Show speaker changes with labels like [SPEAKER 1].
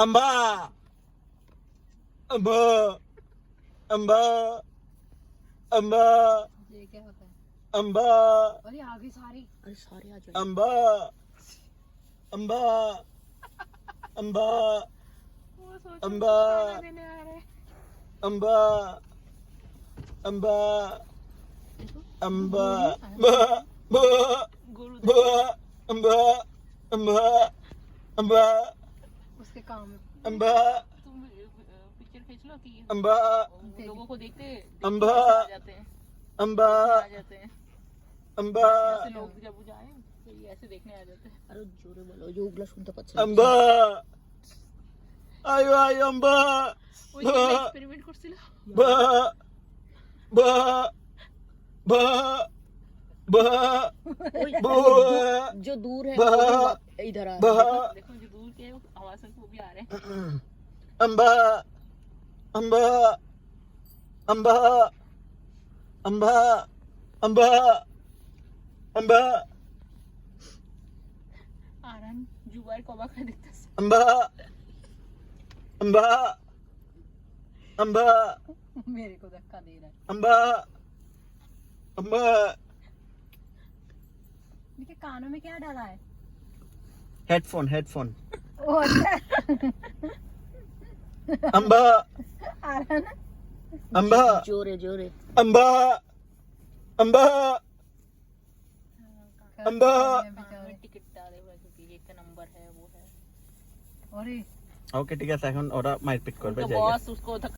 [SPEAKER 1] अम्बा अम्बा अम्बा अम्बा
[SPEAKER 2] ये क्या होता है?
[SPEAKER 1] अम्बा
[SPEAKER 2] अरे आगे सारे, अरे सारे आ जाओ।
[SPEAKER 1] अम्बा अम्बा अम्बा
[SPEAKER 2] वो सोचो
[SPEAKER 1] अम्बा
[SPEAKER 2] खाना देने आ रहे हैं।
[SPEAKER 1] अम्बा अम्बा अम्बा
[SPEAKER 2] गुरु
[SPEAKER 1] अम्बा अम्बा अम्बा
[SPEAKER 2] उसके काम में।
[SPEAKER 1] अम्बा
[SPEAKER 2] तुम पिक्चर खींच लो कि
[SPEAKER 1] अम्बा
[SPEAKER 2] लोगों को देखते
[SPEAKER 1] अम्बा
[SPEAKER 2] आ जाते हैं,
[SPEAKER 1] अम्बा
[SPEAKER 2] आ जाते हैं।
[SPEAKER 1] अम्बा
[SPEAKER 2] ऐसे लोग जब जाए तो ये ऐसे देखने आ जाते हैं। अरे जोरे बोलो, जो उगला सुनता पता
[SPEAKER 1] अम्बा आयो आयो अम्बा
[SPEAKER 2] वो एक्सपेरिमेंट করছিল।
[SPEAKER 1] बा बा बा बा बा
[SPEAKER 2] जो दूर है
[SPEAKER 1] बा
[SPEAKER 2] वो भी इधर आ रहा है। देखो जो दूर के आवाज से वो भी आ रहे हैं।
[SPEAKER 1] अम्बा अम्बा अम्बा अम्बा अम्बा अम्बा
[SPEAKER 2] आरन जुबार को बाखा दिखता है।
[SPEAKER 1] अम्बा अम्बा अम्बा
[SPEAKER 2] मेरे को धक्का दे रहा है।
[SPEAKER 1] अम्बा अम्बा
[SPEAKER 2] इनके कानों में क्या डाला है?
[SPEAKER 1] हेडफोन हेडफोन
[SPEAKER 2] ओ अच्छा।
[SPEAKER 1] अम्बा
[SPEAKER 2] आरन
[SPEAKER 1] अम्बा
[SPEAKER 2] जोरे जोरे
[SPEAKER 1] अम्बा अम्बा अम्बा
[SPEAKER 2] टिकट डाले हुए क्योंकि एक नंबर है वो है। अरे
[SPEAKER 1] ओके ठीक আছে এখন ওরা মারপিট করবে
[SPEAKER 2] उनका
[SPEAKER 1] জায়গা
[SPEAKER 2] बॉस उसको